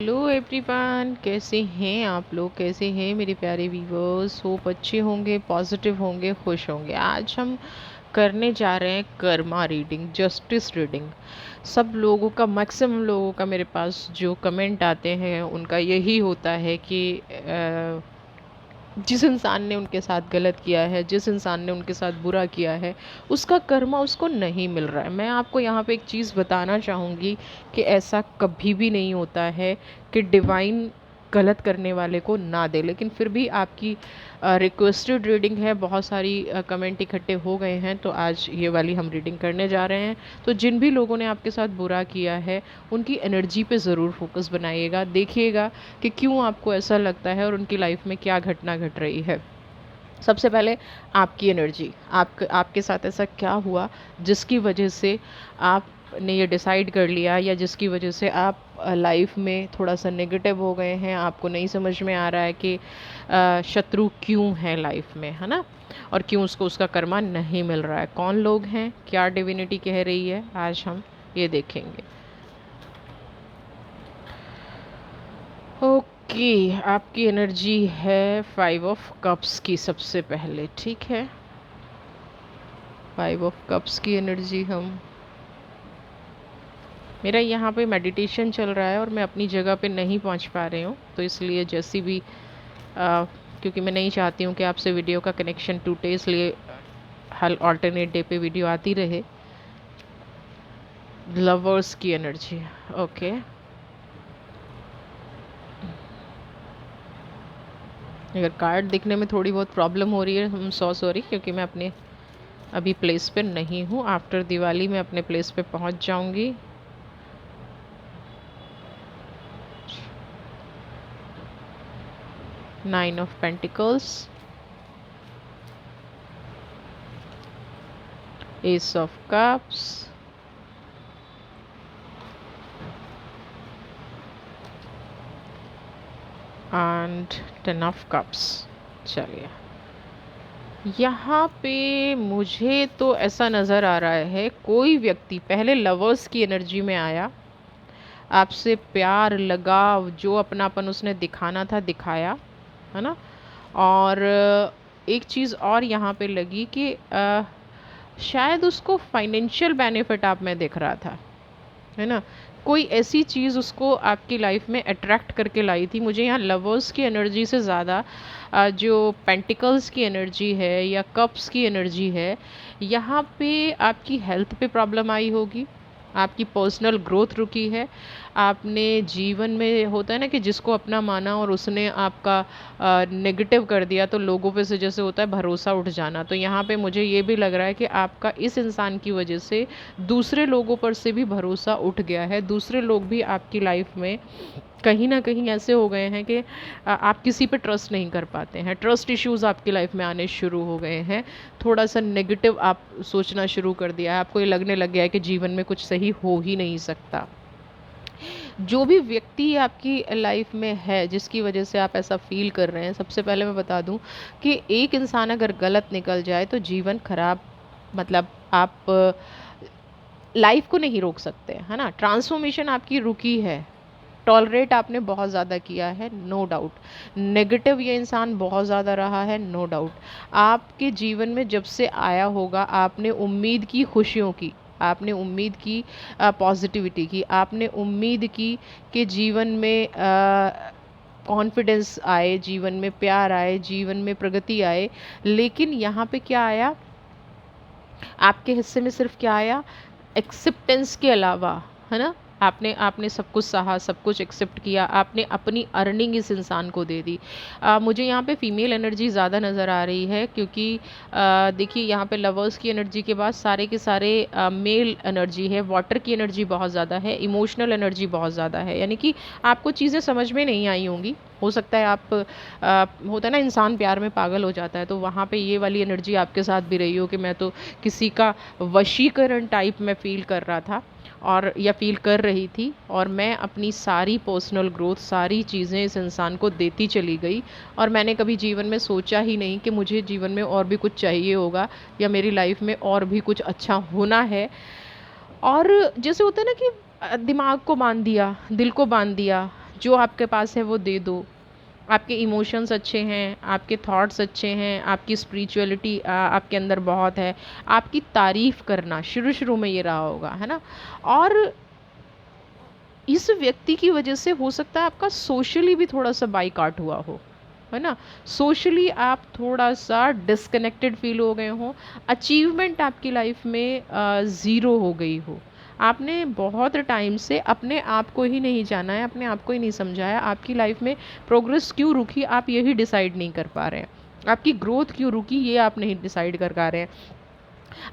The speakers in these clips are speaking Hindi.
हेलो एवरीवन, कैसे हैं आप लोग? कैसे हैं मेरे प्यारे व्यूवर्स? होप अच्छे होंगे, पॉजिटिव होंगे, खुश होंगे। आज हम करने जा रहे हैं कर्मा रीडिंग, जस्टिस रीडिंग। सब लोगों का, मैक्सिमम लोगों का मेरे पास जो कमेंट आते हैं उनका यही होता है कि जिस इंसान ने उनके साथ गलत किया है, जिस इंसान ने उनके साथ बुरा किया है, उसका कर्मा उसको नहीं मिल रहा है। मैं आपको यहाँ पे एक चीज़ बताना चाहूँगी कि ऐसा कभी भी नहीं होता है कि डिवाइन गलत करने वाले को ना दे। लेकिन फिर भी आपकी रिक्वेस्टेड रीडिंग है, बहुत सारी कमेंट इकट्ठे हो गए हैं, तो आज ये वाली हम रीडिंग करने जा रहे हैं। तो जिन भी लोगों ने आपके साथ बुरा किया है उनकी एनर्जी पे ज़रूर फोकस बनाइएगा, देखिएगा कि क्यों आपको ऐसा लगता है और उनकी लाइफ में क्या घटना घट रही है। सबसे पहले आपकी एनर्जी, आपके साथ ऐसा क्या हुआ जिसकी वजह से आपने ये डिसाइड कर लिया, या जिसकी वजह से आप लाइफ में थोड़ा सा नेगेटिव हो गए हैं। आपको नहीं समझ में आ रहा है कि शत्रु क्यों है लाइफ में, है ना, और क्यों उसको उसका कर्मा नहीं मिल रहा है। कौन लोग हैं, क्या डिविनिटी कह रही है, आज हम ये देखेंगे। ओके, आपकी एनर्जी है 5 ऑफ कप्स की। सबसे पहले ठीक है, 5 ऑफ कप्स की एनर्जी हम, मेरा यहाँ पे मेडिटेशन चल रहा है और मैं अपनी जगह पे नहीं पहुँच पा रही हूँ, तो इसलिए जैसी भी क्योंकि मैं नहीं चाहती हूँ कि आपसे वीडियो का कनेक्शन टूटे, इसलिए हर ऑल्टरनेट डे पे वीडियो आती रहे। लवर्स की एनर्जी, ओके। अगर कार्ड दिखने में थोड़ी बहुत प्रॉब्लम हो रही है, हम सॉरी, क्योंकि मैं अपने अभी प्लेस पे नहीं हूँ। आफ्टर दिवाली मैं अपने प्लेस पे पहुँच जाऊँगी। Nine of pentacles, S of cups, and 10 of cups. चलिए, यहाँ पे मुझे तो ऐसा नज़र आ रहा है कोई व्यक्ति पहले लवर्स की एनर्जी में आया, आपसे प्यार, लगाव, जो अपनापन उसने दिखाना था दिखाया, है ना। और एक चीज़ और यहाँ पे लगी कि शायद उसको फाइनेंशियल बेनिफिट आप में दिख रहा था, है ना। कोई ऐसी चीज़ उसको आपकी लाइफ में अट्रैक्ट करके लाई थी। मुझे यहाँ लवर्स की एनर्जी से ज़्यादा जो पेंटिकल्स की एनर्जी है या कप्स की एनर्जी है, यहाँ पे आपकी हेल्थ पे प्रॉब्लम आई होगी, आपकी पर्सनल ग्रोथ रुकी है। आपने जीवन में, होता है ना कि जिसको अपना माना और उसने आपका नेगेटिव कर दिया, तो लोगों पे से जैसे होता है भरोसा उठ जाना। तो यहाँ पे मुझे ये भी लग रहा है कि आपका इस इंसान की वजह से दूसरे लोगों पर से भी भरोसा उठ गया है। दूसरे लोग भी आपकी लाइफ में कहीं ना कहीं ऐसे हो गए हैं कि आप किसी पे ट्रस्ट नहीं कर पाते हैं। ट्रस्ट इश्यूज़ आपकी लाइफ में आने शुरू हो गए हैं। थोड़ा सा नेगेटिव आप सोचना शुरू कर दिया है। आपको ये लगने लग गया है कि जीवन में कुछ सही हो ही नहीं सकता। जो भी व्यक्ति आपकी लाइफ में है जिसकी वजह से आप ऐसा फील कर रहे हैं, सबसे पहले मैं बता दूं कि एक इंसान अगर गलत निकल जाए तो जीवन खराब, मतलब आप लाइफ को नहीं रोक सकते, है ना। ट्रांसफॉर्मेशन आपकी रुकी है, टॉलरेट आपने बहुत ज़्यादा किया है, नो डाउट। नेगेटिव ये इंसान बहुत ज़्यादा रहा है, नो डाउट। आपके जीवन में जब से आया होगा, आपने उम्मीद की खुशियों की, आपने उम्मीद की पॉजिटिविटी की, आपने उम्मीद की कि जीवन में कॉन्फिडेंस आए, जीवन में प्यार आए, जीवन में प्रगति आए। लेकिन यहाँ पे क्या आया, आपके हिस्से में सिर्फ क्या आया, एक्सेप्टेंस के अलावा, है ना। आपने आपने सब कुछ सहा, सब कुछ एक्सेप्ट किया, आपने अपनी अर्निंग इस इंसान को दे दी। मुझे यहाँ पे फीमेल एनर्जी ज़्यादा नज़र आ रही है, क्योंकि देखिए यहाँ पे लवर्स की एनर्जी के बाद सारे के सारे मेल एनर्जी है। वाटर की एनर्जी बहुत ज़्यादा है, इमोशनल एनर्जी बहुत ज़्यादा है, यानी कि आपको चीज़ें समझ में नहीं आई होंगी। हो सकता है आप होता है ना, इंसान प्यार में पागल हो जाता है, तो वहाँ पे ये वाली एनर्जी आपके साथ भी रही हो कि मैं तो किसी का वशीकरण टाइप में फ़ील कर रहा था और या फ़ील कर रही थी, और मैं अपनी सारी पर्सनल ग्रोथ, सारी चीज़ें इस इंसान को देती चली गई। और मैंने कभी जीवन में सोचा ही नहीं कि मुझे जीवन में और भी कुछ चाहिए होगा, या मेरी लाइफ में और भी कुछ अच्छा होना है। और जैसे होता है ना कि दिमाग को बांध दिया, दिल को बांध दिया, जो आपके पास है वो दे दो। आपके इमोशंस अच्छे हैं, आपके थॉट्स अच्छे हैं, आपकी स्पिरिचुअलिटी आपके अंदर बहुत है, आपकी तारीफ़ करना शुरू शुरू में ये रहा होगा, है ना। और इस व्यक्ति की वजह से हो सकता है आपका सोशली भी थोड़ा सा बाइकआउट हुआ हो, है ना। सोशली आप थोड़ा सा डिस्कनेक्टेड फील हो गए हो, अचीवमेंट आपकी लाइफ में ज़ीरो हो गई हो। आपने बहुत टाइम से अपने आप को ही नहीं जाना है, अपने आप को ही नहीं समझा है। आपकी लाइफ में प्रोग्रेस क्यों रुकी आप यही डिसाइड नहीं कर पा रहे हैं। आपकी ग्रोथ क्यों रुकी ये आप नहीं डिसाइड कर पा रहे हैं।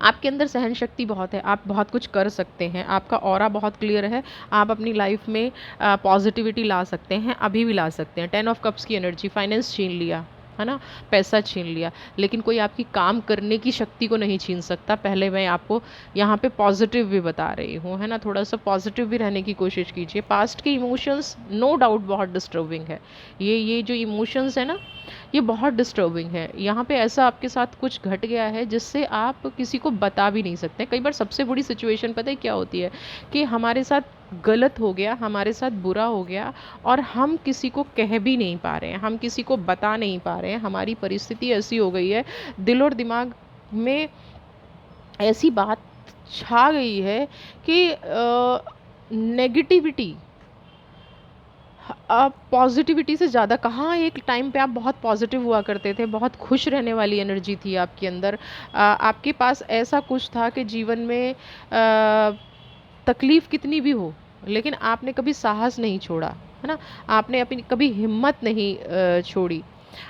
आपके अंदर सहन शक्ति बहुत है, आप बहुत कुछ कर सकते हैं, आपका ऑरा बहुत क्लियर है, आप अपनी लाइफ में पॉजिटिविटी ला सकते हैं, अभी भी ला सकते हैं। 10 ऑफ कप्स की एनर्जी, फाइनेंस छीन लिया, है ना, पैसा छीन लिया, लेकिन कोई आपकी काम करने की शक्ति को नहीं छीन सकता। पहले मैं आपको यहाँ पे पॉजिटिव भी बता रही हूँ, है ना, थोड़ा सा पॉजिटिव भी रहने की कोशिश कीजिए। पास्ट के इमोशंस नो डाउट बहुत डिस्टर्बिंग है, ये जो इमोशंस है ना ये बहुत डिस्टर्बिंग है। यहाँ पे ऐसा आपके साथ कुछ घट गया है जिससे आप किसी को बता भी नहीं सकते। कई बार सबसे बड़ी सिचुएशन पता है क्या होती है कि हमारे साथ गलत हो गया, हमारे साथ बुरा हो गया और हम किसी को कह भी नहीं पा रहे हैं, हम किसी को बता नहीं पा रहे हैं। हमारी परिस्थिति ऐसी हो गई है, दिल और दिमाग में ऐसी बात छा गई है कि नेगेटिविटी पॉजिटिविटी से ज़्यादा, कहाँ एक टाइम पे आप बहुत पॉजिटिव हुआ करते थे, बहुत खुश रहने वाली एनर्जी थी आपके अंदर, आपके पास ऐसा कुछ था कि जीवन में तकलीफ़ कितनी भी हो लेकिन आपने कभी साहस नहीं छोड़ा, है ना। आपने अपनी कभी हिम्मत नहीं छोड़ी।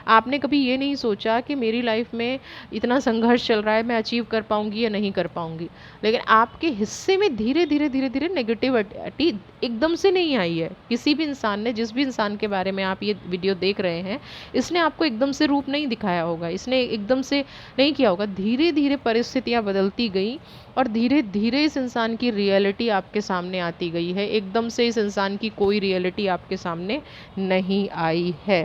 आपने कभी ये नहीं सोचा कि मेरी लाइफ में इतना संघर्ष चल रहा है, मैं अचीव कर पाऊंगी या नहीं कर पाऊंगी। लेकिन आपके हिस्से में धीरे धीरे धीरे धीरे नेगेटिविटी एकदम से नहीं आई है। किसी भी इंसान ने, जिस भी इंसान के बारे में आप ये वीडियो देख रहे हैं, इसने आपको एकदम से रूप नहीं दिखाया होगा, इसने एकदम से नहीं किया होगा। धीरे धीरे परिस्थितियाँ बदलती गई और धीरे धीरे इस इंसान की रियलिटी आपके सामने आती गई है। एकदम से इस इंसान की कोई रियलिटी आपके सामने नहीं आई है।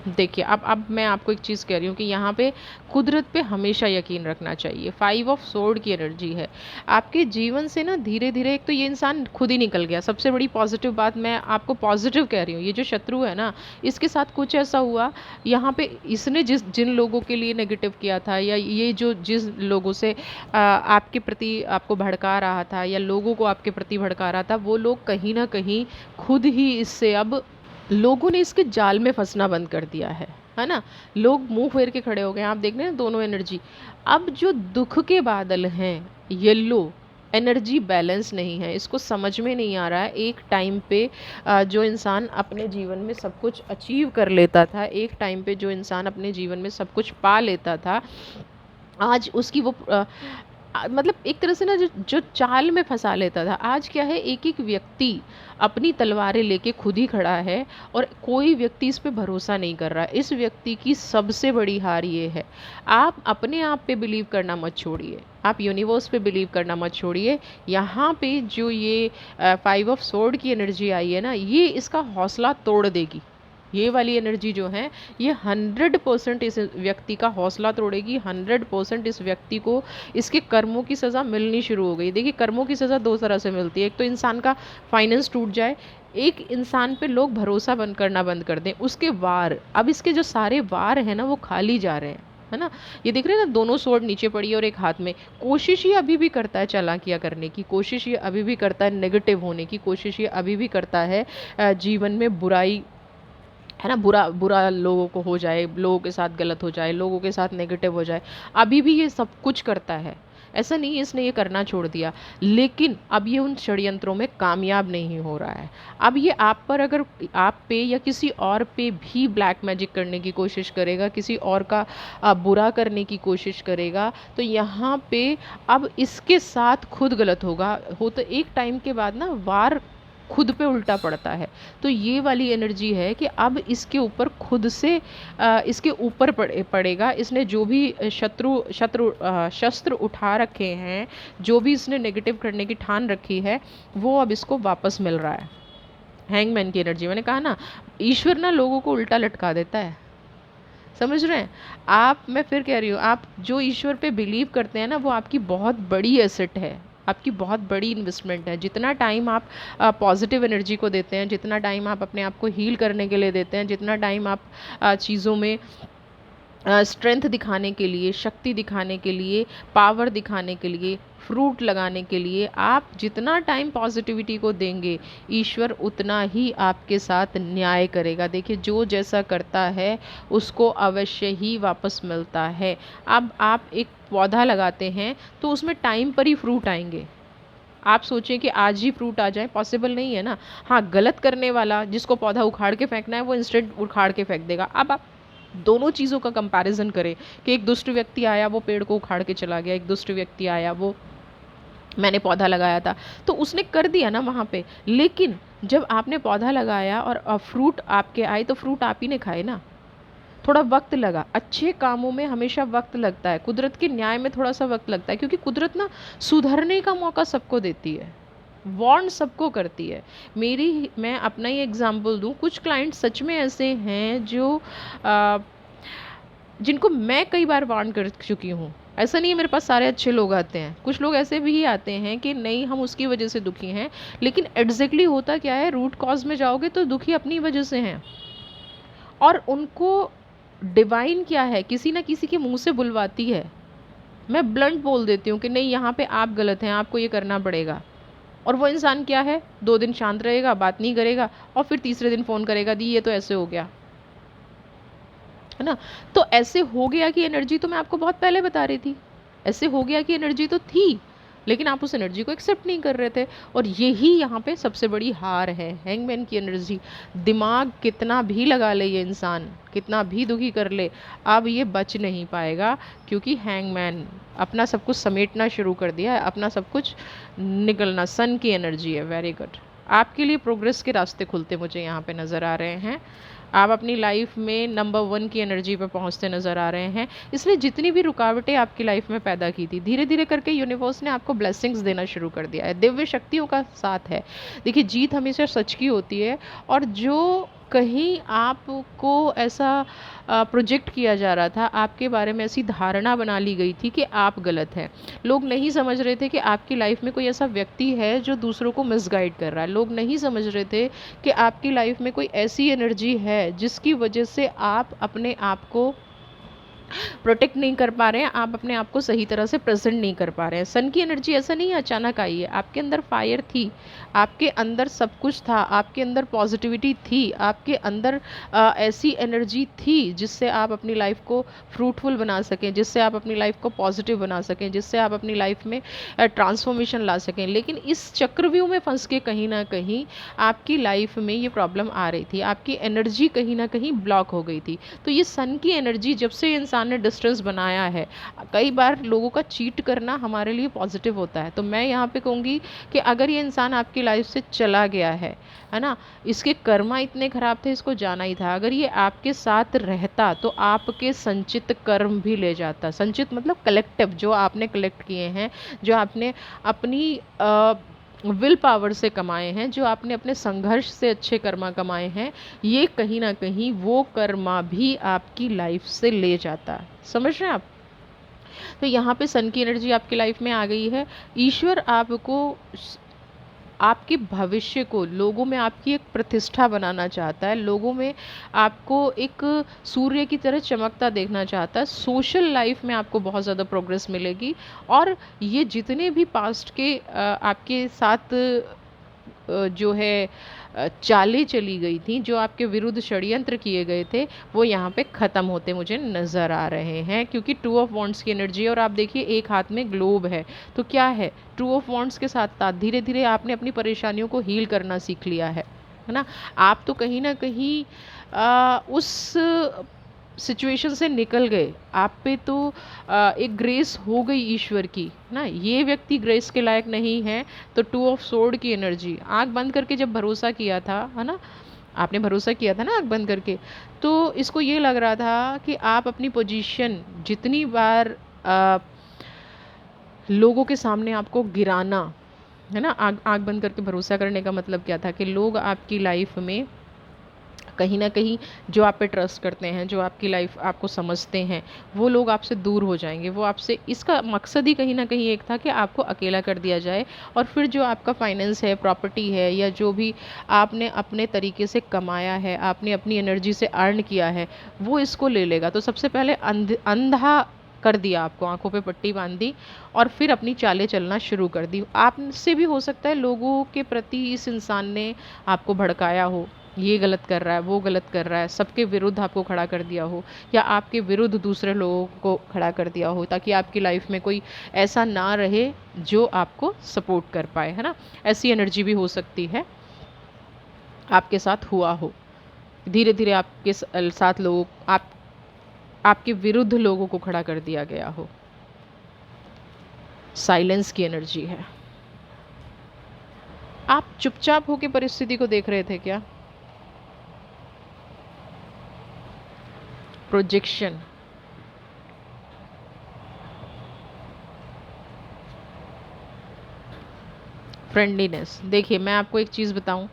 देखिए, अब मैं आपको एक चीज़ कह रही हूँ कि यहाँ पे कुदरत पे हमेशा यकीन रखना चाहिए। 5 ऑफ सोर्ड की एनर्जी है आपके जीवन से ना। धीरे धीरे एक तो ये इंसान खुद ही निकल गया। सबसे बड़ी पॉजिटिव बात, मैं आपको पॉजिटिव कह रही हूँ, ये जो शत्रु है ना, इसके साथ कुछ ऐसा हुआ यहाँ पे, इसने जिन लोगों के लिए नेगेटिव किया था, या ये जो जिस लोगों से आपके प्रति आपको भड़का रहा था, या लोगों को आपके प्रति भड़का रहा था, वो लोग कहीं ना कहीं खुद ही इससे, अब लोगों ने इसके जाल में फंसना बंद कर दिया है ना। लोग मुंह फेर के खड़े हो गए। आप देख रहे हैं दोनों एनर्जी। अब जो दुख के बादल हैं, येलो एनर्जी बैलेंस नहीं है, इसको समझ में नहीं आ रहा है। एक टाइम पे जो इंसान अपने जीवन में सब कुछ अचीव कर लेता था, एक टाइम पे जो इंसान अपने जीवन में सब कुछ पा लेता था, आज उसकी वो मतलब एक तरह से ना जो जो चाल में फंसा लेता था, आज क्या है, एक एक व्यक्ति अपनी तलवारें लेके खुद ही खड़ा है और कोई व्यक्ति इस पे भरोसा नहीं कर रहा है। इस व्यक्ति की सबसे बड़ी हार ये है। आप अपने आप पे बिलीव करना मत छोड़िए, आप यूनिवर्स पे बिलीव करना मत छोड़िए। यहाँ पे जो ये 5 ऑफ सोर्ड की एनर्जी आई है ना, ये इसका हौसला तोड़ देगी। ये वाली एनर्जी जो है ये 100% इस व्यक्ति का हौसला तोड़ेगी। 100% इस व्यक्ति को इसके कर्मों की सज़ा मिलनी शुरू हो गई। देखिए, कर्मों की सज़ा दो तरह से मिलती है। एक तो इंसान का फाइनेंस टूट जाए, एक इंसान पे लोग भरोसा बंद करना बंद कर दें, उसके वार, अब इसके जो सारे वार हैं ना वो खाली जा रहे हैं, है ना। ये देख रहे हैं ना, दोनों स्वॉर्ड नीचे पड़ी है और एक हाथ में। कोशिश ये अभी भी करता है चालाकियाँ करने की, कोशिश ये अभी भी करता है नेगेटिव होने की, कोशिश ये अभी भी करता है जीवन में बुराई, है ना, बुरा बुरा लोगों को हो जाए, लोगों के साथ गलत हो जाए, लोगों के साथ नेगेटिव हो जाए। अभी भी ये सब कुछ करता है, ऐसा नहीं है इसने ये करना छोड़ दिया, लेकिन अब ये उन षड्यंत्रों में कामयाब नहीं हो रहा है। अब ये आप पर, अगर आप पे या किसी और पे भी ब्लैक मैजिक करने की कोशिश करेगा, किसी और का बुरा करने की कोशिश करेगा, तो यहाँ पे अब इसके साथ खुद गलत होगा। हो तो एक टाइम के बाद ना वार खुद पे उल्टा पड़ता है। तो ये वाली एनर्जी है कि अब इसके ऊपर खुद से इसके ऊपर पड़ेगा। इसने जो भी शस्त्र उठा रखे हैं, जो भी इसने नेगेटिव करने की ठान रखी है, वो अब इसको वापस मिल रहा है। हैंगमैन की एनर्जी, मैंने कहा ना, ईश्वर ना लोगों को उल्टा लटका देता है। समझ रहे हैं आप? मैं फिर कह रही हूँ, आप जो ईश्वर पे बिलीव करते हैं ना, वो आपकी बहुत बड़ी एसेट है, आपकी बहुत बड़ी इन्वेस्टमेंट है। जितना टाइम आप पॉजिटिव एनर्जी को देते हैं, जितना टाइम आप अपने आप को हील करने के लिए देते हैं, जितना टाइम आप चीज़ों में स्ट्रेंथ दिखाने के लिए, शक्ति दिखाने के लिए, पावर दिखाने के लिए, फ्रूट लगाने के लिए, आप जितना टाइम पॉजिटिविटी को देंगे, ईश्वर उतना ही आपके साथ न्याय करेगा। देखिए, जो जैसा करता है उसको अवश्य ही वापस मिलता है। अब आप एक पौधा लगाते हैं तो उसमें टाइम पर ही फ्रूट आएंगे। आप सोचें कि आज ही फ्रूट आ जाए, पॉसिबल नहीं है ना। हाँ, गलत करने वाला जिसको पौधा उखाड़ के फेंकना है, वो इंस्टेंट उखाड़ के फेंक देगा। अब आप दोनों चीज़ों का कंपैरिजन करें कि एक दुष्ट व्यक्ति आया, वो पेड़ को उखाड़ के चला गया, एक दुष्ट व्यक्ति आया, वो मैंने पौधा लगाया था तो उसने कर दिया ना वहाँ पे। लेकिन जब आपने पौधा लगाया और फ्रूट आपके आए, तो फ्रूट आप ही ने खाए ना। थोड़ा वक्त लगा, अच्छे कामों में हमेशा वक्त लगता है, कुदरत के न्याय में थोड़ा सा वक्त लगता है, क्योंकि कुदरत ना सुधरने का मौका सबको देती है, वार्न सबको करती है। मैं अपना ही एग्जांपल दूं, कुछ क्लाइंट सच में ऐसे हैं जो आ, जिनको मैं कई बार वार्न कर चुकी हूँ। ऐसा नहीं है मेरे पास सारे अच्छे लोग आते हैं, कुछ लोग ऐसे भी आते हैं कि नहीं हम उसकी वजह से दुखी हैं, लेकिन एग्जैक्टली होता क्या है, रूट कॉज में जाओगे तो दुखी अपनी वजह से हैं। और उनको डिवाइन क्या है, किसी ना किसी के मुंह से बुलवाती है। मैं ब्लंट बोल देती हूँ कि नहीं, यहाँ पे आप गलत हैं, आपको ये करना पड़ेगा। और वो इंसान क्या है, 2 दिन शांत रहेगा, बात नहीं करेगा, और फिर तीसरे दिन फ़ोन करेगा, दी ये तो ऐसे हो गया, है ना। तो ऐसे हो गया कि एनर्जी तो मैं आपको बहुत पहले बता रही थी, ऐसे हो गया कि एनर्जी तो थी, लेकिन आप उस एनर्जी को एक्सेप्ट नहीं कर रहे थे। और यही यहाँ पे सबसे बड़ी हार है, हैंगमैन की एनर्जी। दिमाग कितना भी लगा ले ये इंसान, कितना भी दुखी कर ले, अब ये बच नहीं पाएगा, क्योंकि हैंगमैन अपना सब कुछ समेटना शुरू कर दिया है, अपना सब कुछ निकलना, सन की एनर्जी है। वेरी गुड, आपके लिए प्रोग्रेस के रास्ते खुलते मुझे यहाँ पे नज़र आ रहे हैं। आप अपनी लाइफ में नंबर 1 की एनर्जी पे पहुंचते नज़र आ रहे हैं। इसलिए जितनी भी रुकावटें आपकी लाइफ में पैदा की थी, धीरे धीरे करके यूनिवर्स ने आपको ब्लेसिंग्स देना शुरू कर दिया है, दिव्य शक्तियों का साथ है। देखिए, जीत हमेशा सच की होती है। और जो कहीं आपको ऐसा प्रोजेक्ट किया जा रहा था, आपके बारे में ऐसी धारणा बना ली गई थी कि आप गलत हैं, लोग नहीं समझ रहे थे कि आपकी लाइफ में कोई ऐसा व्यक्ति है जो दूसरों को मिसगाइड कर रहा है, लोग नहीं समझ रहे थे कि आपकी लाइफ में कोई ऐसी एनर्जी है जिसकी वजह से आप अपने आप को प्रोटेक्ट नहीं कर पा रहे हैं, आप अपने आप को सही तरह से प्रेजेंट नहीं कर पा रहे हैं। सन की एनर्जी ऐसा नहीं है अचानक आई है, आपके अंदर फायर थी, आपके अंदर सब कुछ था, आपके अंदर पॉजिटिविटी थी, आपके अंदर ऐसी एनर्जी थी जिससे आप अपनी लाइफ को फ्रूटफुल बना सकें, जिससे आप अपनी लाइफ को पॉजिटिव बना सकें, जिससे आप अपनी लाइफ में ट्रांसफॉर्मेशन ला सकें। लेकिन इस चक्रव्यूह में फंस के कहीं ना कहीं आपकी लाइफ में ये प्रॉब्लम आ रही थी, आपकी एनर्जी कहीं ना कहीं ब्लॉक हो गई थी। तो ये सन की एनर्जी, जब से इंसान ने डिस्टेंस बनाया है, कई बार लोगों का चीट करना हमारे लिए पॉजिटिव होता है। तो मैं यहाँ पे कहूँगी कि अगर ये इंसान आपकी लाइफ से चला गया है ना, इसके कर्मा इतने खराब थे, इसको जाना ही था। अगर ये आपके साथ रहता तो आपके संचित कर्म भी ले जाता। संचित मतलब कलेक्टिव, जो आपने कलेक्ट किए हैं, जो आपने अपनी विल पावर से कमाए हैं, जो आपने अपने संघर्ष से अच्छे कर्मा कमाए हैं, ये कहीं ना कहीं वो कर्मा भी आपकी लाइफ से ले जाता है। समझ रहे हैं आप? तो यहाँ पे सन की एनर्जी आपकी लाइफ में आ गई है। ईश्वर आपको, आपके भविष्य को, लोगों में आपकी एक प्रतिष्ठा बनाना चाहता है, लोगों में आपको एक सूर्य की तरह चमकता देखना चाहता है। सोशल लाइफ में आपको बहुत ज़्यादा प्रोग्रेस मिलेगी। और ये जितने भी पास्ट के आपके साथ जो है चालें चली गई थी, जो आपके विरुद्ध षड्यंत्र किए गए थे, वो यहाँ पे ख़त्म होते मुझे नज़र आ रहे हैं, क्योंकि टू ऑफ वॉन्ड्स की एनर्जी है। और आप देखिए, एक हाथ में ग्लोब है, तो क्या है, टू ऑफ वॉन्ड्स के साथ साथ धीरे धीरे आपने अपनी परेशानियों को हील करना सीख लिया है ना। आप तो कहीं ना कहीं उस सिचुएशन से निकल गए, आप पे तो एक ग्रेस हो गई ईश्वर की ना। ये व्यक्ति ग्रेस के लायक नहीं है, तो टू ऑफ सोर्ड की एनर्जी, आंख बंद करके जब भरोसा किया था, है ना, आपने भरोसा किया था ना आंख बंद करके, तो इसको ये लग रहा था कि आप अपनी पोजीशन जितनी बार लोगों के सामने आपको गिराना, है ना, आंख बंद करके भरोसा करने का मतलब क्या था कि लोग आपकी लाइफ में कहीं न कहीं जो आप पे ट्रस्ट करते हैं, जो आपकी लाइफ़ आपको समझते हैं, वो लोग आपसे दूर हो जाएँगे। वो आपसे, इसका मकसद ही कहीं न कहीं एक था कि आपको अकेला कर दिया जाए और फिर जो आपका फाइनेंस है, प्रॉपर्टी है या जो भी आपने अपने तरीके से कमाया है, आपने अपनी एनर्जी से अर्न किया है, वो इसको ले लेगा। तो सबसे पहले अंधा कर दिया आपको, आँखों पे पट्टी बाँध दी और फिर अपनी चालें चलना शुरू कर दी। आपसे भी हो सकता है लोगों के प्रति इस इंसान ने आपको भड़काया हो, ये गलत कर रहा है, वो गलत कर रहा है, सबके विरुद्ध आपको खड़ा कर दिया हो या आपके विरुद्ध दूसरे लोगों को खड़ा कर दिया हो, ताकि आपकी लाइफ में कोई ऐसा ना रहे जो आपको सपोर्ट कर पाए, है ना? ऐसी एनर्जी भी हो सकती है, आपके साथ हुआ हो। धीरे-धीरे आपके साथ लोग आपके विरुद्ध लोगों को खड़ा कर दिया गया हो। साइलेंस की एनर्जी है। आप चुपचाप होके परिस्थिति को देख रहे थे क्या? प्रोजेक्शन। फ्रेंडलीनेस। देखिए, मैं आपको एक चीज़ बताऊँ,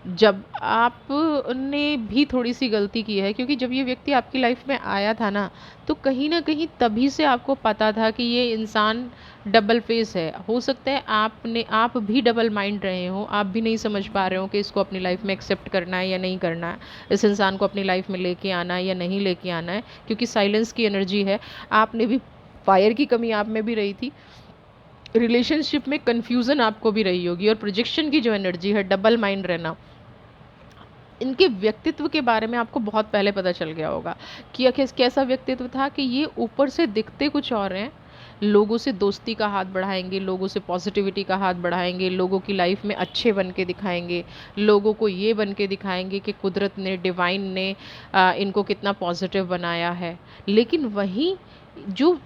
जब आपने भी थोड़ी-सी गलती की है, क्योंकि जब ये व्यक्ति आपकी लाइफ में आया था ना, तो कहीं न कहीं तभी से आपको पता था कि ये इंसान डबल फेस है। हो सकता है आप भी डबल माइंड रहे हों, आप भी नहीं समझ पा रहे हो कि इसको अपनी लाइफ में एक्सेप्ट करना है या नहीं करना है, इस इंसान को अपनी लाइफ में लेके आना है या नहीं लेके आना है, क्योंकि साइलेंस की एनर्जी है। आपने भी, फायर की कमी आप में भी रही थी, रिलेशनशिप में कन्फ्यूज़न आपको भी रही होगी, और प्रोजेक्शन की जो एनर्जी है, डबल माइंड रहना, इनके व्यक्तित्व के बारे में आपको बहुत पहले पता चल गया होगा कि आखिर कैसा व्यक्तित्व था, कि ये ऊपर से दिखते कुछ और हैं, लोगों से दोस्ती का हाथ बढ़ाएंगे, लोगों से पॉजिटिविटी का हाथ बढ़ाएंगे, लोगों की लाइफ में अच्छे बन के दिखाएंगे, लोगों को ये बन के दिखाएंगे कि कुदरत ने, डिवाइन ने इनको कितना पॉजिटिव बनाया है। लेकिन वहीं जो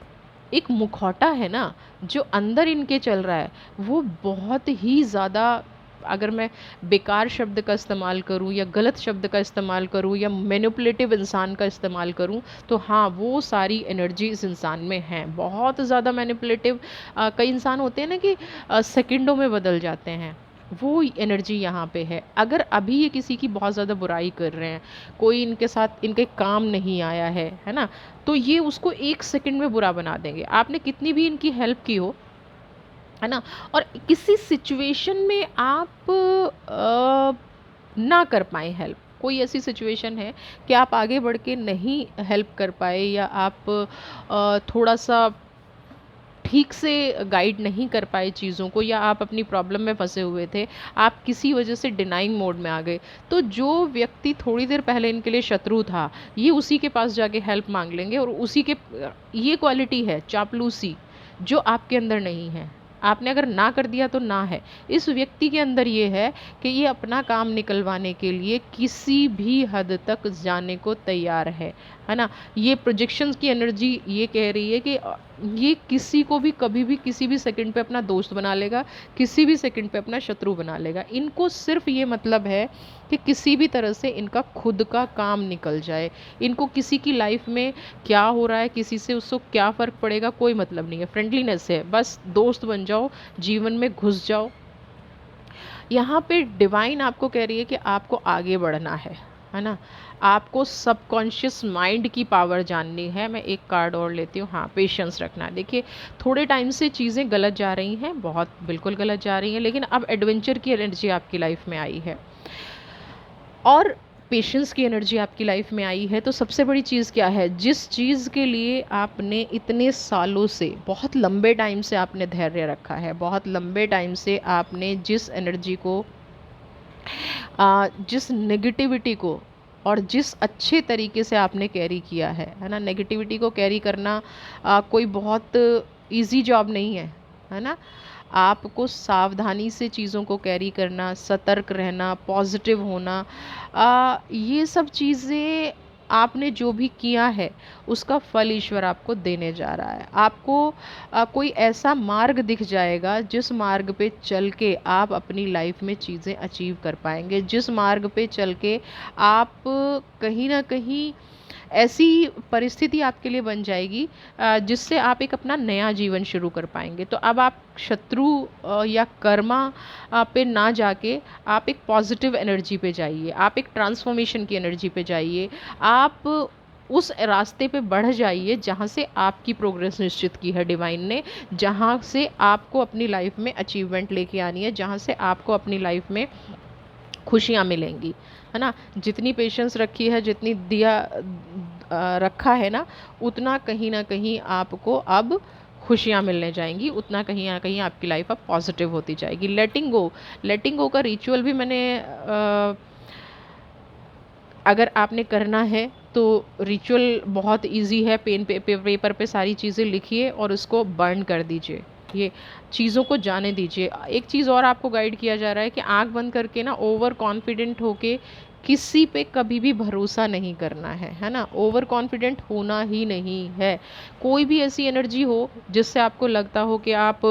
एक मुखौटा है ना, जो अंदर इनके चल रहा है, वो बहुत ही ज़्यादा, अगर मैं बेकार शब्द का इस्तेमाल करूँ या गलत शब्द का इस्तेमाल करूँ या मैनिपुलेटिव इंसान का इस्तेमाल करूँ, तो हाँ, वो सारी एनर्जी इस इंसान में है। बहुत ज़्यादा मैनिपुलेटिव, कई इंसान होते हैं ना कि सेकंडों में बदल जाते हैं, वो एनर्जी यहाँ पे है। अगर अभी ये किसी की बहुत ज़्यादा बुराई कर रहे हैं, कोई इनके साथ इनके काम नहीं आया है ना, तो ये उसको 1 सेकंड में बुरा बना देंगे। आपने कितनी भी इनकी हेल्प की हो, है ना? और किसी सिचुएशन में आप ना कर पाएँ हेल्प, कोई ऐसी सिचुएशन है कि आप आगे बढ़ के नहीं हेल्प कर पाए, या आप थोड़ा-सा ठीक से गाइड नहीं कर पाए चीज़ों को, या आप अपनी प्रॉब्लम में फँसे हुए थे, आप किसी वजह से डिनाइंग मोड में आ गए, तो जो व्यक्ति थोड़ी देर पहले इनके लिए शत्रु था, ये उसी के पास जाके हेल्प माँग लेंगे, और उसी के ये क्वालिटी है चापलूसी, जो आपके अंदर नहीं है। आपने अगर ना कर दिया तो ना है। इस व्यक्ति के अंदर ये है कि ये अपना काम निकलवाने के लिए किसी भी हद तक जाने को तैयार है ना? ये प्रोजेक्शंस की एनर्जी ये कह रही है कि ये किसी को भी कभी भी किसी भी सेकंड पे अपना दोस्त बना लेगा, किसी भी सेकंड पे अपना शत्रु बना लेगा। इनको सिर्फ़ ये मतलब है कि किसी भी तरह से इनका खुद का काम निकल जाए। इनको किसी की लाइफ़ में क्या हो रहा है, किसी से उसको क्या फ़र्क पड़ेगा, कोई मतलब नहीं है। फ्रेंडलीनेस है, बस दोस्त बन जाओ, जीवन में घुस जाओ। यहाँ पे डिवाइन आपको कह रही है कि आपको आगे बढ़ना है ना? आपको सबकॉन्शियस माइंड की पावर जाननी है। मैं एक कार्ड और लेती हूँ। हाँ, पेशेंस रखना है। देखिए, थोड़े टाइम से चीज़ें गलत जा रही हैं, बहुत बिल्कुल गलत जा रही हैं, लेकिन अब एडवेंचर की एनर्जी आपकी लाइफ में आई है और पेशेंस की एनर्जी आपकी लाइफ में आई है। तो सबसे बड़ी चीज़ क्या है, जिस चीज़ के लिए आपने इतने सालों से, बहुत लंबे टाइम से आपने धैर्य रखा है, बहुत लंबे टाइम से आपने जिस एनर्जी को, जिस नेगेटिविटी को और जिस अच्छे तरीके से आपने कैरी किया है ना? नेगेटिविटी को कैरी करना कोई बहुत इजी जॉब नहीं है ना? आपको सावधानी से चीज़ों को कैरी करना, सतर्क रहना, पॉजिटिव होना, ये सब चीज़ें आपने जो भी किया है, उसका फल ईश्वर आपको देने जा रहा है। आपको कोई ऐसा मार्ग दिख जाएगा, जिस मार्ग पे चल के आप अपनी लाइफ में चीज़ें अचीव कर पाएँगे, जिस मार्ग पे चल के आप कहीं न कहीं ऐसी परिस्थिति आपके लिए बन जाएगी जिससे आप एक अपना नया जीवन शुरू कर पाएंगे। तो अब आप शत्रु या कर्मा पे ना जाके आप एक पॉजिटिव एनर्जी पे जाइए, आप एक ट्रांसफॉर्मेशन की एनर्जी पे जाइए, आप उस रास्ते पे बढ़ जाइए जहाँ से आपकी प्रोग्रेस निश्चित की है डिवाइन ने, जहाँ से आपको अपनी लाइफ में अचीवमेंट लेके आनी है, जहाँ से आपको अपनी लाइफ में खुशियाँ मिलेंगी, है ना। जितनी पेशेंस रखी है, जितनी दिया रखा है ना, उतना कहीं ना कहीं आपको अब खुशियाँ मिलने जाएंगी, उतना कहीं ना कहीं आपकी लाइफ अब पॉजिटिव होती जाएगी। लेटिंग गो का रिचुअल भी मैंने अगर आपने करना है तो रिचुअल बहुत इजी है। पेपर पे सारी चीज़ें लिखिए और उसको बर्न कर दीजिए, ये चीज़ों को जाने दीजिए। एक चीज़ और आपको गाइड किया जा रहा है कि आंख बंद करके ना ओवर कॉन्फिडेंट होके किसी पे कभी भी भरोसा नहीं करना है ना। ओवर कॉन्फिडेंट होना ही नहीं है। कोई भी ऐसी एनर्जी हो जिससे आपको लगता हो कि आप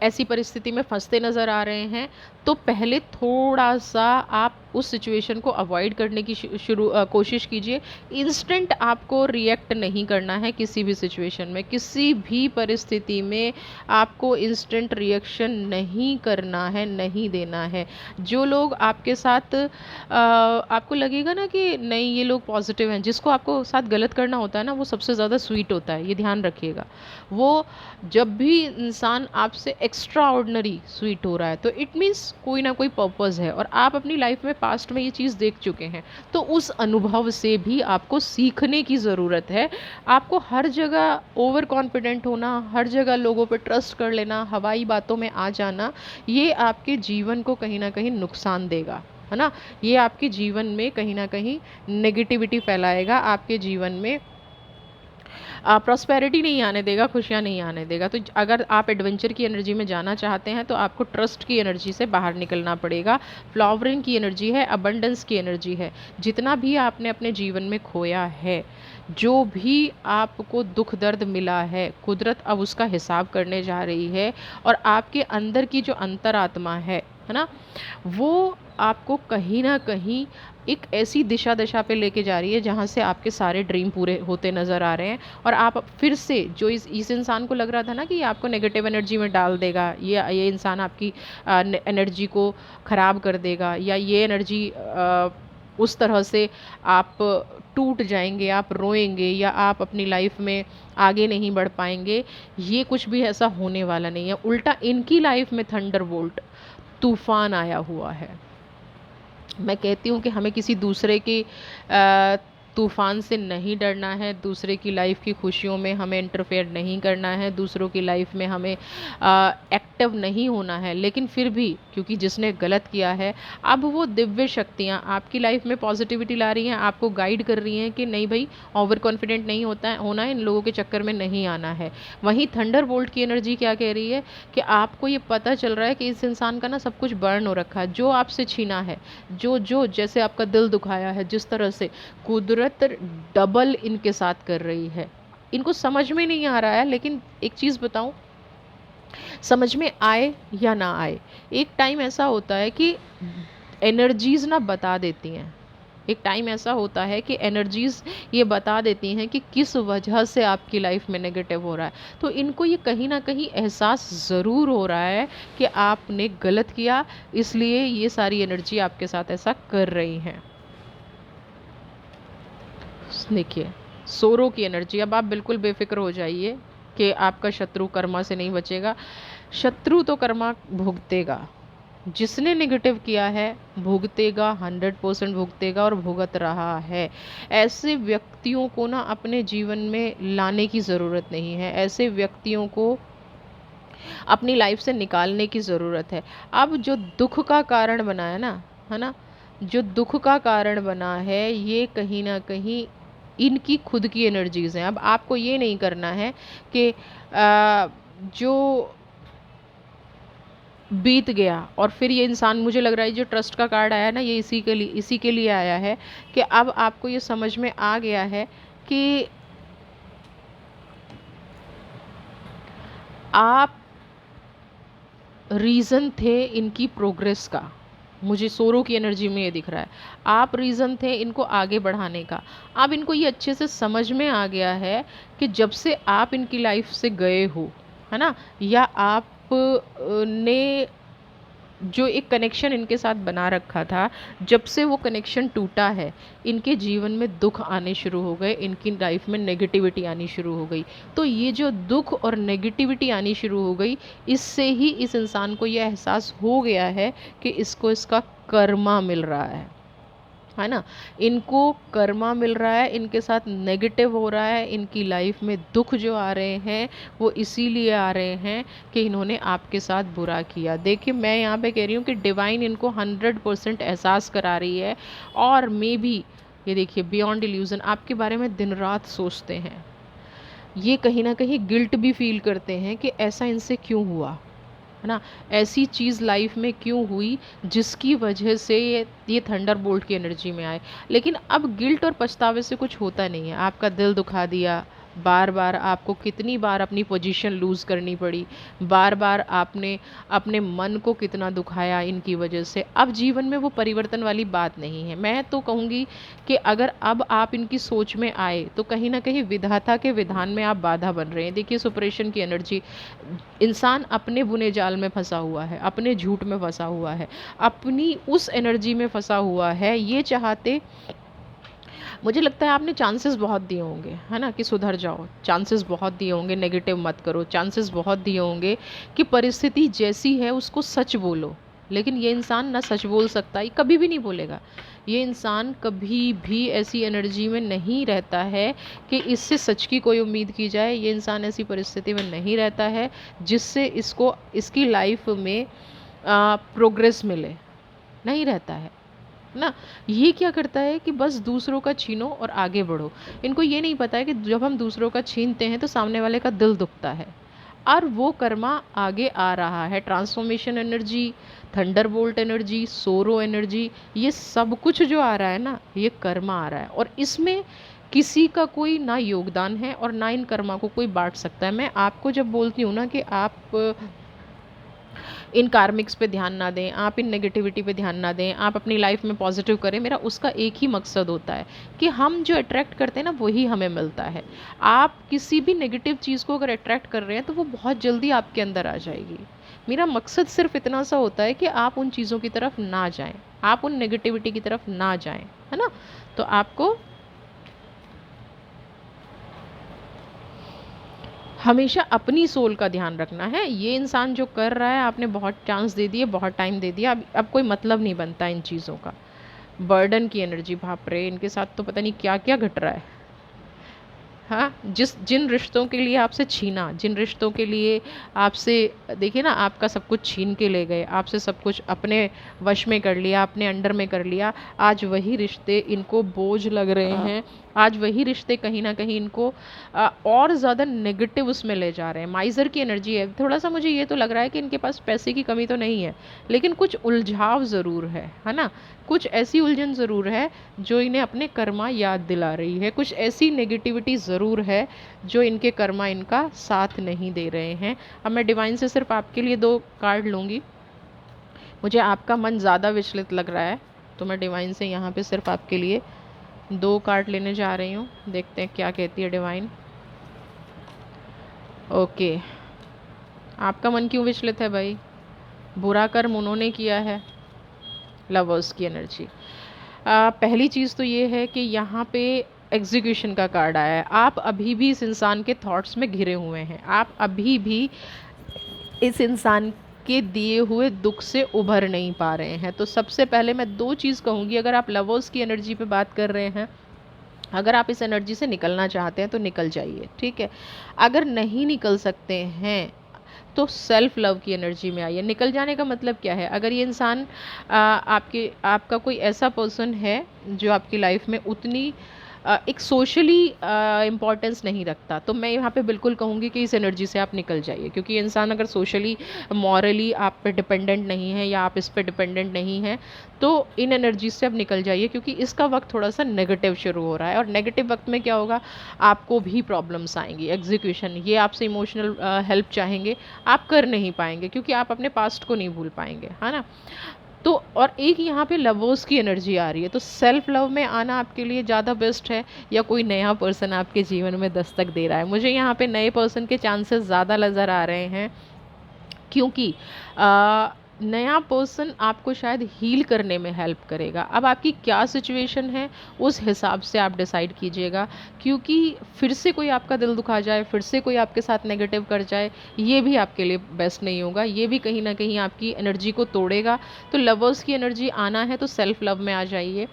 ऐसी परिस्थिति में फंसते नज़र आ रहे हैं, तो पहले थोड़ा सा आप उस सिचुएशन को अवॉइड करने की कोशिश कीजिए। इंस्टेंट आपको रिएक्ट नहीं करना है किसी भी सिचुएशन में, किसी भी परिस्थिति में आपको इंस्टेंट रिएक्शन नहीं करना है, नहीं देना है। जो लोग आपके साथ आपको लगेगा ना कि नहीं ये लोग पॉजिटिव हैं, जिसको आपको साथ गलत करना होता है ना, वो सबसे ज़्यादा स्वीट होता है, ये ध्यान रखिएगा। वो जब भी इंसान आपसे एक्स्ट्रा ऑर्डिनरी स्वीट हो रहा है तो इट मीन्स कोई ना कोई पर्पस है, और आप अपनी लाइफ में पास्ट में ये चीज़ देख चुके हैं। तो उस अनुभव से भी आपको सीखने की ज़रूरत है। आपको हर जगह ओवर कॉन्फिडेंट होना, हर जगह लोगों पर ट्रस्ट कर लेना, हवाई बातों में आ जाना, ये आपके जीवन को कहीं ना कहीं नुकसान देगा, है ना। ये आपके जीवन में कहीं ना कहीं नेगेटिविटी फैलाएगा, आपके जीवन में प्रॉस्पेरिटी नहीं आने देगा, खुशियाँ नहीं आने देगा। तो अगर आप एडवेंचर की एनर्जी में जाना चाहते हैं तो आपको ट्रस्ट की एनर्जी से बाहर निकलना पड़ेगा। फ्लावरिंग की एनर्जी है, अबंडेंस की एनर्जी है। जितना भी आपने अपने जीवन में खोया है, जो भी आपको दुख दर्द मिला है, कुदरत अब उसका हिसाब करने जा रही है, और आपके अंदर की जो अंतरात्मा है ना, वो आपको कहीं ना कहीं एक ऐसी दशा पे लेके जा रही है जहाँ से आपके सारे ड्रीम पूरे होते नज़र आ रहे हैं। और आप फिर से जो इस इंसान को लग रहा था ना कि ये आपको नेगेटिव एनर्जी में डाल देगा, ये इंसान आपकी एनर्जी को ख़राब कर देगा, या ये एनर्जी उस तरह से आप टूट जाएंगे, आप रोएंगे, या आप अपनी लाइफ में आगे नहीं बढ़ पाएंगे, ये कुछ भी ऐसा होने वाला नहीं है। उल्टा इनकी लाइफ में थंडरबोल्ट, तूफान आया हुआ है। मैं कहती हूँ कि हमें किसी दूसरे की तूफ़ान से नहीं डरना है, दूसरे की लाइफ की खुशियों में हमें इंटरफेयर नहीं करना है, दूसरों की लाइफ में हमें एक्टिव नहीं होना है। लेकिन फिर भी क्योंकि जिसने गलत किया है, अब वो दिव्य शक्तियाँ आपकी लाइफ में पॉजिटिविटी ला रही हैं, आपको गाइड कर रही हैं कि नहीं भाई, ओवर कॉन्फिडेंट नहीं होना है, इन लोगों के चक्कर में नहीं आना है। वहीं थंडरबोल्ट की एनर्जी क्या कह रही है कि आपको ये पता चल रहा है कि इस इंसान का ना सब कुछ बर्न हो रखा है, जो आपसे छीना है, जो जैसे आपका दिल दुखाया है, जिस तरह से कुदरत डबल इनके साथ कर रही है। इनको समझ में नहीं आ रहा है, लेकिन एक चीज़ बताऊं, समझ में आए या ना आए, एक टाइम ऐसा होता है कि एनर्जीज ना बता देती हैं। एक टाइम ऐसा होता है कि एनर्जीज ये बता देती हैं कि किस वजह से आपकी लाइफ में नेगेटिव हो रहा है। तो इनको ये कहीं ना कहीं एहसास ज़रूर हो रहा है कि आपने गलत किया, इसलिए ये सारी एनर्जी आपके साथ ऐसा कर रही हैं। देखिए, सोरो की एनर्जी, अब आप बिल्कुल बेफिक्र हो जाइए कि आपका शत्रु कर्मा से नहीं बचेगा। शत्रु तो कर्मा भुगतेगा, जिसने नेगेटिव किया है भुगतेगा, 100% भुगतेगा, और भुगत रहा है। ऐसे व्यक्तियों को ना अपने जीवन में लाने की ज़रूरत नहीं है, ऐसे व्यक्तियों को अपनी लाइफ से निकालने की ज़रूरत है। अब जो दुख का कारण बना है ना, जो दुख का कारण बना है, ये कहीं ना कहीं इनकी खुद की एनर्जीज़ हैं। अब आपको ये नहीं करना है कि जो बीत गया और फिर ये इंसान, मुझे लग रहा है जो ट्रस्ट का कार्ड आया ना, ये इसी के लिए आया है कि अब आपको ये समझ में आ गया है कि आप रीज़न थे इनकी प्रोग्रेस का, मुझे सोरो की एनर्जी में ये दिख रहा है। आप रीज़न थे इनको आगे बढ़ाने का। अब इनको ये अच्छे से समझ में आ गया है कि जब से आप इनकी लाइफ से गए हो, है ना, या आप ने जो एक कनेक्शन इनके साथ बना रखा था, जब से वो कनेक्शन टूटा है, इनके जीवन में दुख आने शुरू हो गए, इनकी लाइफ में नेगेटिविटी आनी शुरू हो गई। तो ये जो दुख और नेगेटिविटी आनी शुरू हो गई, इससे ही इस इंसान को यह एहसास हो गया है कि इसको इसका कर्मा मिल रहा है ना। इनको कर्मा मिल रहा है, इनके साथ नेगेटिव हो रहा है, इनकी लाइफ में दुख जो आ रहे हैं वो इसीलिए आ रहे हैं कि इन्होंने आपके साथ बुरा किया। देखिए, मैं यहाँ पे कह रही हूँ कि डिवाइन इनको 100% एहसास करा रही है, और मे बी ये देखिए बियॉन्ड इल्यूजन आपके बारे में दिन रात सोचते हैं। ये कहीं ना कहीं गिल्ट भी फील करते हैं कि ऐसा इनसे क्यों हुआ, है ना, ऐसी चीज़ लाइफ में क्यों हुई जिसकी वजह से ये थंडर बोल्ट की एनर्जी में आए। लेकिन अब गिल्ट और पछतावे से कुछ होता नहीं है। आपका दिल दुखा दिया, बार बार आपको कितनी बार अपनी पोजीशन लूज़ करनी पड़ी, बार बार आपने अपने मन को कितना दुखाया इनकी वजह से। अब जीवन में वो परिवर्तन वाली बात नहीं है। मैं तो कहूँगी कि अगर अब आप इनकी सोच में आए तो कहीं ना कहीं विधाता के विधान में आप बाधा बन रहे हैं। देखिए, सुपरेशन की एनर्जी, इंसान अपने बुने जाल में फंसा हुआ है, अपने झूठ में फंसा हुआ है, अपनी उस एनर्जी में फंसा हुआ है। ये चाहते, मुझे लगता है आपने चांसेस बहुत दिए होंगे, है ना, कि सुधर जाओ, चांसेस बहुत दिए होंगे, नेगेटिव मत करो, चांसेस बहुत दिए होंगे कि परिस्थिति जैसी है उसको सच बोलो। लेकिन ये इंसान ना सच बोल सकता, ये कभी भी नहीं बोलेगा। ये इंसान कभी भी ऐसी एनर्जी में नहीं रहता है कि इससे सच की कोई उम्मीद की जाए। ये इंसान ऐसी परिस्थिति में नहीं रहता है जिससे इसको इसकी लाइफ में प्रोग्रेस मिले, नहीं रहता है ना। ये क्या करता है कि बस दूसरों का छीनो और आगे बढ़ो। इनको ये नहीं पता है कि जब हम दूसरों का छीनते हैं तो सामने वाले का दिल दुखता है, और वो कर्मा आगे आ रहा है। ट्रांसफॉर्मेशन एनर्जी, थंडरबोल्ट एनर्जी, सोरो एनर्जी, ये सब कुछ जो आ रहा है ना, ये कर्मा आ रहा है, और इसमें किसी का कोई ना योगदान है और ना इन कर्मा को कोई बांट सकता है। मैं आपको जब बोलती हूँ ना कि आप इन कार्मिक्स पे ध्यान ना दें, आप इन नेगेटिविटी पे ध्यान ना दें, आप अपनी लाइफ में पॉजिटिव करें, मेरा उसका एक ही मकसद होता है कि हम जो अट्रैक्ट करते हैं ना वही हमें मिलता है। आप किसी भी नेगेटिव चीज़ को अगर अट्रैक्ट कर रहे हैं तो वो बहुत जल्दी आपके अंदर आ जाएगी। मेरा मकसद सिर्फ इतना सा होता है कि आप उन चीज़ों की तरफ ना जाएं, आप उन नेगेटिविटी की तरफ ना जाएं, है ना। तो आपको हमेशा अपनी सोल का ध्यान रखना है। ये इंसान जो कर रहा है, आपने बहुत चांस दे दिए, बहुत टाइम दे दिया, अब कोई मतलब नहीं बनता इन चीज़ों का। बर्डन की एनर्जी, बाप रे, इनके साथ तो पता नहीं क्या क्या घट रहा है। हाँ, जिन रिश्तों के लिए आपसे छीना, जिन रिश्तों के लिए आपसे, देखिए ना, आपका सब कुछ छीन के ले गए, आपसे सब कुछ अपने वश में कर लिया, अपने अंडर में कर लिया, आज वही रिश्ते इनको बोझ लग रहे हैं। आज वही रिश्ते कहीं ना कहीं इनको और ज़्यादा नेगेटिव उसमें ले जा रहे हैं। माइज़र की एनर्जी है। थोड़ा सा मुझे ये तो लग रहा है कि इनके पास पैसे की कमी तो नहीं है, लेकिन कुछ उलझाव ज़रूर है ना। कुछ ऐसी उलझन ज़रूर है जो इन्हें अपने कर्मा याद दिला रही है। कुछ ऐसी नेगेटिविटी ज़रूर है जो इनके कर्मा इनका साथ नहीं दे रहे हैं। अब मैं डिवाइन से सिर्फ आपके लिए 2 कार्ड लूँगी। मुझे आपका मन ज़्यादा विचलित लग रहा है, तो मैं डिवाइन से यहाँ पे सिर्फ आपके लिए 2 कार्ड लेने जा रही हूँ। देखते हैं क्या कहती है डिवाइन। ओके, आपका मन क्यों विचलित है भाई? बुरा कर्म उन्होंने किया है। लवर्स की एनर्जी। पहली चीज़ तो ये है कि यहाँ पे एग्जीक्यूशन का कार्ड आया है। आप अभी भी इस इंसान के थॉट्स में घिरे हुए हैं, आप अभी भी इस इंसान के दिए हुए दुख से उभर नहीं पा रहे हैं। तो सबसे पहले मैं 2 चीज़ कहूँगी। अगर आप लवर्स की एनर्जी पे बात कर रहे हैं, अगर आप इस एनर्जी से निकलना चाहते हैं तो निकल जाइए, ठीक है। अगर नहीं निकल सकते हैं तो सेल्फ लव की एनर्जी में आइए। निकल जाने का मतलब क्या है? अगर ये इंसान आपका कोई ऐसा पर्सन है जो आपकी लाइफ में उतनी एक सोशली इम्पोर्टेंस नहीं रखता, तो मैं यहाँ पे बिल्कुल कहूँगी कि इस एनर्जी से आप निकल जाइए। क्योंकि इंसान अगर सोशली, मॉरली आप पे डिपेंडेंट नहीं है या आप इस पे डिपेंडेंट नहीं हैं, तो इन एनर्जी से अब निकल जाइए। क्योंकि इसका वक्त थोड़ा सा नेगेटिव शुरू हो रहा है, और नेगेटिव वक्त में क्या होगा, आपको भी प्रॉब्लम्स आएंगी। एग्जीक्यूशन, ये आपसे इमोशनल हेल्प चाहेंगे, आप कर नहीं पाएंगे क्योंकि आप अपने पास्ट को नहीं भूल पाएंगे, है ना। तो और एक यहाँ पे लवर्स की एनर्जी आ रही है, तो सेल्फ लव में आना आपके लिए ज़्यादा बेस्ट है, या कोई नया पर्सन आपके जीवन में दस्तक दे रहा है? मुझे यहाँ पे नए पर्सन के चांसेस ज़्यादा नज़र आ रहे हैं, क्योंकि नया पर्सन आपको शायद हील करने में हेल्प करेगा। अब आपकी क्या सिचुएशन है उस हिसाब से आप डिसाइड कीजिएगा, क्योंकि फिर से कोई आपका दिल दुखा जाए, फिर से कोई आपके साथ नेगेटिव कर जाए, ये भी आपके लिए बेस्ट नहीं होगा, ये भी कहीं ना कहीं आपकी एनर्जी को तोड़ेगा। तो लवर्स की एनर्जी आना है तो सेल्फ लव में आ जाइए।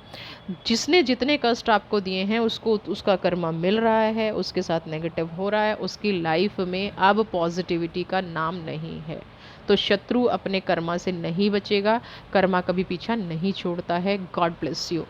जिसने जितने कष्ट आपको दिए हैं उसको उसका कर्मा मिल रहा है, उसके साथ नेगेटिव हो रहा है, उसकी लाइफ में अब पॉजिटिविटी का नाम नहीं है। तो शत्रु अपने कर्मा से नहीं बचेगा, कर्मा कभी पीछा नहीं छोड़ता है। God bless you.